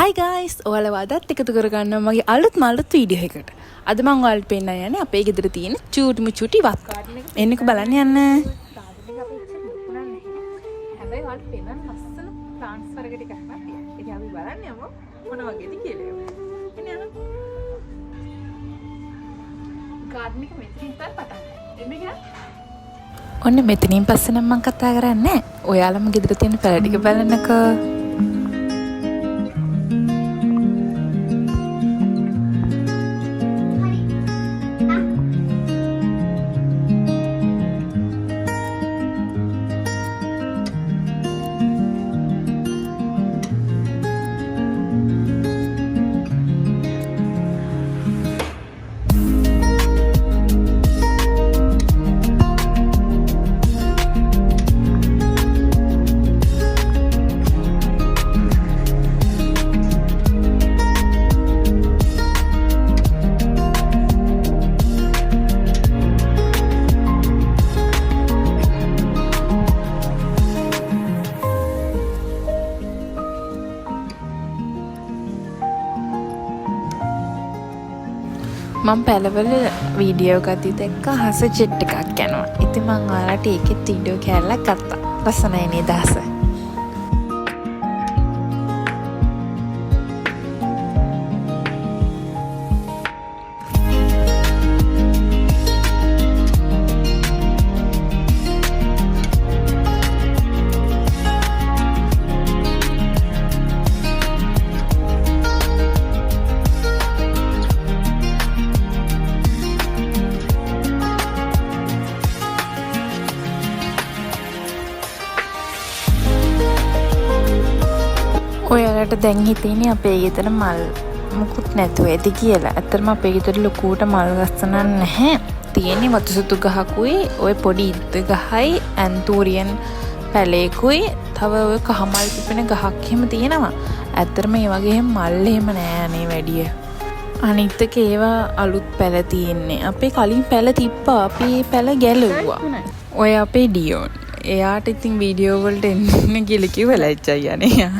Hi guys, ඔයාලා වදත් එකතු කරගන්නවා මගේ අලුත් වීඩියෝ එකකට. අද මම ඔයාලට පෙන්නන්න යන්නේ අපේ ගෙදර තියෙන චූටිමු චූටි වත්. එන්නකෝ බලන්න යන්න. හැබැයි ඔයාලට පෙන්නන්න ලස්සන ට්‍රාන්ස්ෆර් එක ටිකක් නැතියි. ඉතින් අපි බලන්න යමු මොන වගේද කියලා. එන්න යන්න. ගාඩන් එක මෙතනින් තමයි පටන් ගන්න. එන්න ගියා. ඔන්න මෙතනින් පස්සේ නම් මම කතා කරන්නේ. ඔයාලම ගෙදර තියෙන පැල ටික බලන්නකෝ. මම පැලවල වීඩියෝ ගත්තී දැක්ක අහස ජෙට් එකක් යනවා. ඉතින් මම ඔයාලට ඒකෙත් වීඩියෝ කැල්ලක් ගත්තා. ලස්සනයි නේද අහස? ඔයාලට දැන් හිතෙන්නේ අපේ ගෙදර මල් මුකුත් නැතුව ඇති කියලා. ඇත්තටම අපේ ගෙදර ලොකුවට මල් ගස්සන නැහැ. තියෙන්නේ වතුසුතු ගහකුයි, ওই පොඩි ඉද්ද ගහයි, ඇන්තූරියන් පැලේකුයි, තව ওই කහමල් පිපෙන ගහක් එහෙම තියෙනවා. ඇත්තටම මේ වගේ මල් එහෙම නෑ අනේ වැඩිය. අනිත් එක ඒවා අලුත් පැල තියෙන්නේ. අපේ කලින් පැල තිබ්බා. අපි පැල ගැලුවා. ඔය අපේ ඩියෝන්. එයාට ඉතින් වීඩියෝ වලට එන්න කියලා කිව්වා ලැජ්ජයි අනේ.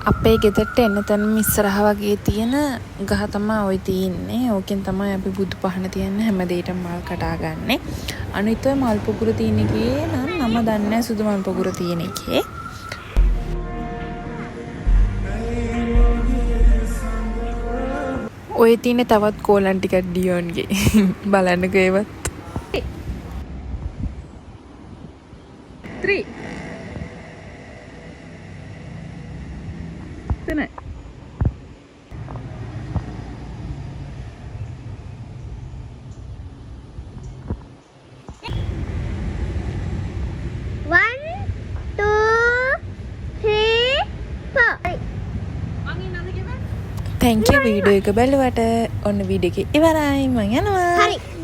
අපේ ගෙදරට එන්න තැනම ඉස්සරහ වගේ තියෙන ගහ තමයි ওই තියෙන්නේ. ඕකෙන් තමයි අපි බුදු පහන තියන්නේ හැමදේටම මල් කඩා ගන්නෙ. අනිත් ඔය මල් පොකුර තියෙන එකේ නම් මම දන්නේ නැහැ සුදු මල් පොකුර තියෙන එකේ. ඔය තියෙන තවත් කෝලන් ටිකක් ඩියෝන්ගේ. බලන්නකෝ ඒවත්. 3 Tonight. One, two, three, four. Thank you video එක බලුවට. ඔන්න වීඩියෝ එක ඉවරයි. මම යනවා. හරි.